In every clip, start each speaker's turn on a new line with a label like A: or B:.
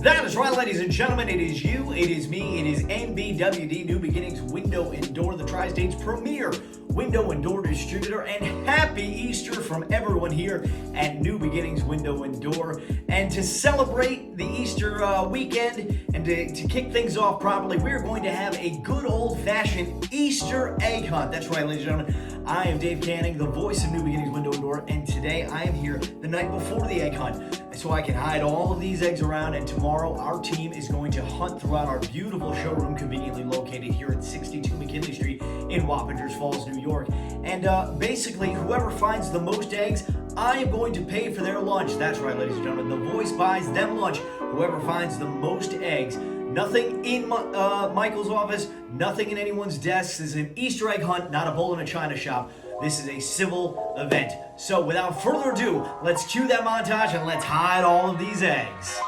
A: That is right, ladies and gentlemen. It is you, it is me, it is NBWD, New Beginnings Window and Door, the Tri-State's premier window and door distributor. And happy Easter from everyone here at New Beginnings Window and Door. And to celebrate the Easter weekend and to kick things off properly, we're going to have a good old-fashioned Easter egg hunt. That's right, ladies and gentlemen. I am Dave Canning, the voice of New Beginnings Window and Door, and today I am here the night before the egg hunt, so I can hide all of these eggs around. And tomorrow our team is going to hunt throughout our beautiful showroom conveniently located here at 62 McKinley Street in Wappingers Falls, New York. And basically, whoever finds the most eggs, I am going to pay for their lunch. That's right, ladies and gentlemen. The voice buys them lunch. Whoever finds the most eggs. Nothing in Michael's office, nothing in anyone's desk. This is an Easter egg hunt, not a bowl in a china shop. This is a civil event. So without further ado, let's cue that montage and let's hide all of these eggs.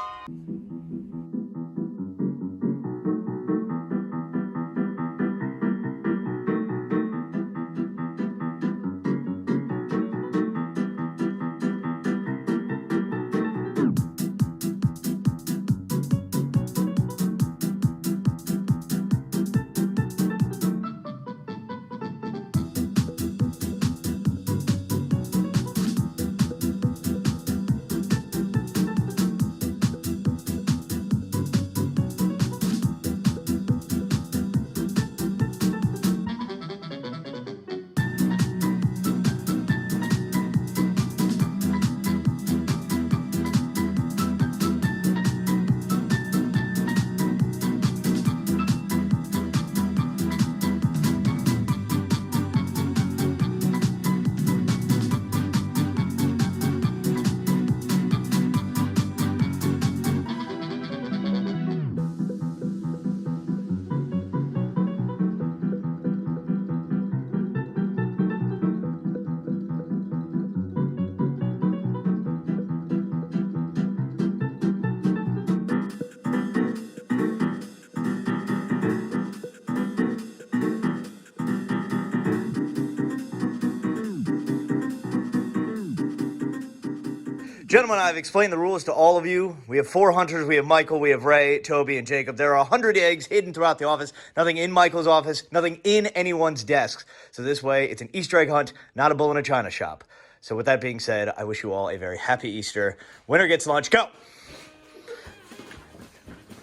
A: Gentlemen, I've explained the rules to all of you. We have 4 hunters. We have Michael, we have Ray, Toby, and Jacob. There are 100 eggs hidden throughout the office. Nothing in Michael's office, nothing in anyone's desks. So this way, it's an Easter egg hunt, not a bull in a china shop. So with that being said, I wish you all a very happy Easter. Winner gets lunch. Go!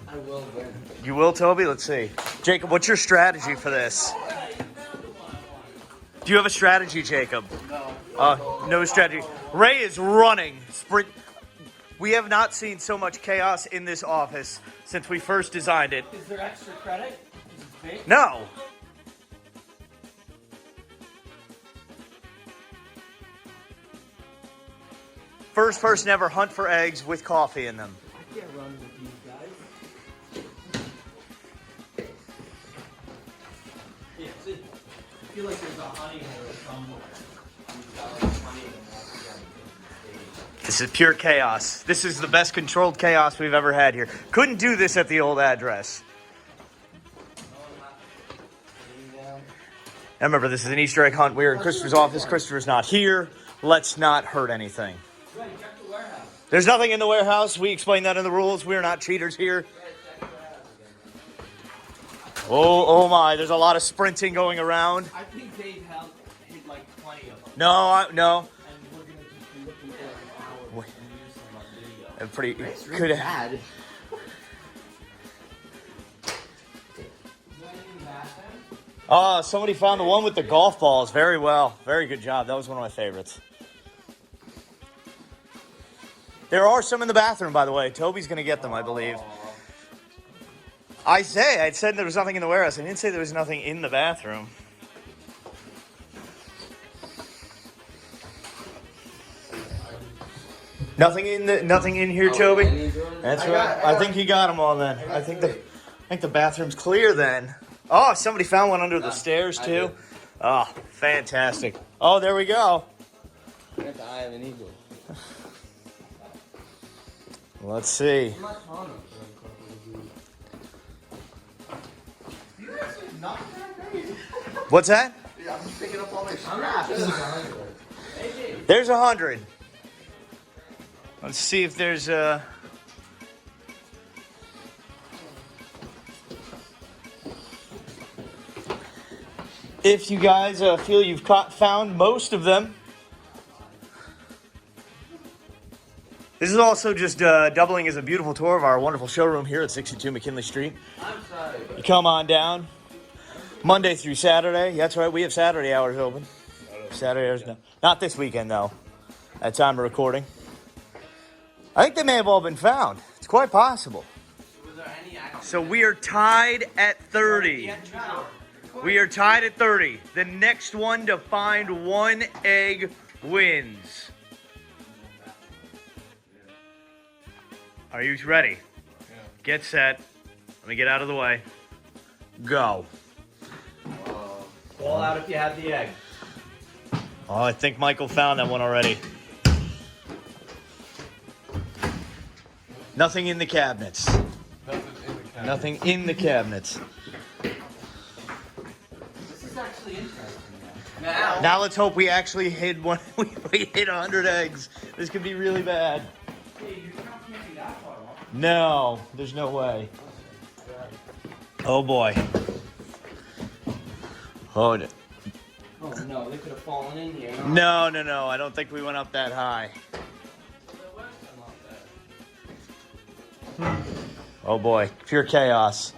B: I will win.
A: You will, Toby? Let's see. Jacob, what's your strategy for this? Do you have a strategy, Jacob? No. No strategy. Ray is running. Sprint. We have not seen so much chaos in this office since we first designed it.
B: Is there extra credit? Is it fake?
A: No. First person ever hunt for eggs with coffee in them.
B: I can't run with these guys. Yeah, see, I feel like there's a honey hole somewhere. You've got like honey in the stage.
A: This is pure chaos. This is the best controlled chaos we've ever had here. Couldn't do this at the old address. Now remember, this is an Easter egg hunt. We're in Christopher's office. Christopher's not here. Let's not hurt anything.
B: Right, check the warehouse.
A: There's nothing in the warehouse. We explained that in the rules. We're not cheaters here.
B: Check the warehouse again.
A: Oh my, there's a lot of sprinting going around.
B: I think Dave hit like 20 of them.
A: No.
B: And we're going to just be looking for an hour and use them on video.
A: Pretty
B: It's
A: could
B: really
A: have.
B: bad.
A: Oh, somebody found the one with the golf balls. Very well. Very good job. That was one of my favorites. There are some in the bathroom, by the way. Toby's going to get them, I believe. I said there was nothing in the warehouse. I didn't say there was nothing in the bathroom. Nothing in here, Toby. That's right. I think you got them all then. I think the bathroom's clear then. Oh, somebody found one under the stairs too. Oh, fantastic. Oh, there we go.
B: I got the eye of an eagle.
A: Let's see. What's that?
C: Yeah, I'm just picking up all my scraps.
A: There's 100. Let's see if there's if you guys feel you've found most of them. This is also just doubling as a beautiful tour of our wonderful showroom here at 62 McKinley Street.
B: I'm sorry.
A: You come on down Monday through Saturday. That's right, we have Saturday hours open. Saturday hours, no. Not this weekend though, at time of recording. I think they may have all been found. It's quite possible.
B: Was there any accident?
A: So we are tied at 30. We are tied at 30. The next one to find one egg wins. Are you ready?
C: Yeah.
A: Get set. Let me get out of the way. Go.
B: Call out if you have the egg.
A: Oh, I think Michael found that one already. Nothing in the cabinets. Nothing in the cabinets.
B: This is actually interesting now.
A: Now let's hope we actually hit one. We hit 100 eggs. This could be really bad.
B: Hey, your count can't be that far off.
A: No, there's no way. Oh boy. Oh no.
B: Oh no, they could have fallen in here.
A: No. I don't think we went up that high.
B: There was some up there.
A: Oh boy, pure chaos.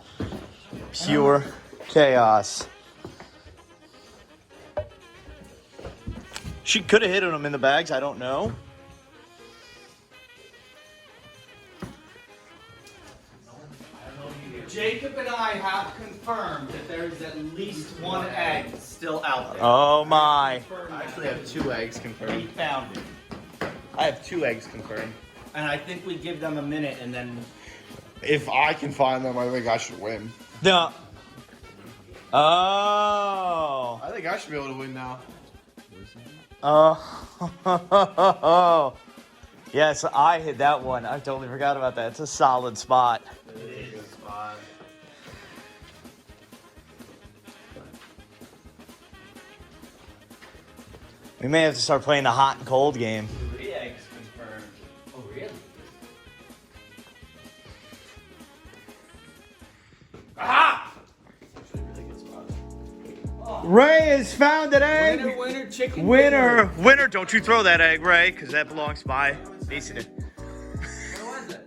A: Pure chaos. She could have hit them in the bags, I don't know.
B: Jacob and I have confirmed that there is at least one egg still out there.
A: Oh my.
C: I actually have 2 eggs
B: We
C: confirmed.
B: found it.
C: I have 2 eggs confirmed.
B: And I think we give them a minute and then...
C: If I can find them, I think I should win.
A: No. Oh.
C: I think I should be able to win now.
A: Oh. Yes, I hit that one. I totally forgot about that. It's a solid spot.
C: It is a good spot.
A: We may have to start playing the hot and cold game.
B: 3 eggs confirmed. Oh, really? Aha!
C: Actually, a really good spot.
A: Ray has found an egg.
B: Winner, chicken
A: Winner. Don't you throw that egg, Ray, because that belongs by Easton.
B: Where was it?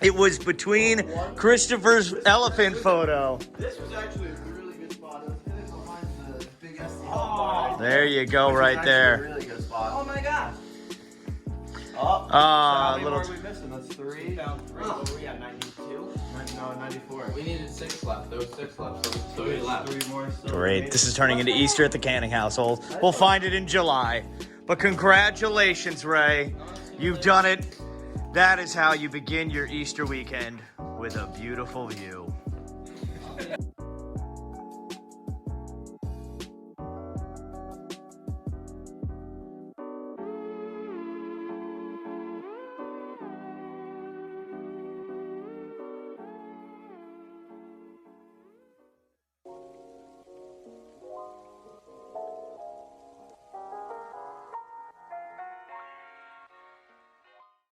A: It was between Christopher's elephant photo.
C: This was actually a really good spot. It was kind of behind the big SD.
B: Oh.
A: There you go,
C: Which was
A: right
C: actually
A: there.
C: A really good spot.
B: Oh my gosh.
C: Oh,
A: Ah,
C: how many
A: little.
C: more are we missing? That's 3.
B: We found 3. What were we at, 92?
C: No, 94.
D: We needed 6 left. There was 6 left, so 3
C: There's
D: left.
C: 3 more still.
A: Great. This is turning into Easter at the Canning household. We'll find it in July. But congratulations, Ray. You've done it. That is how you begin your Easter weekend with a beautiful view.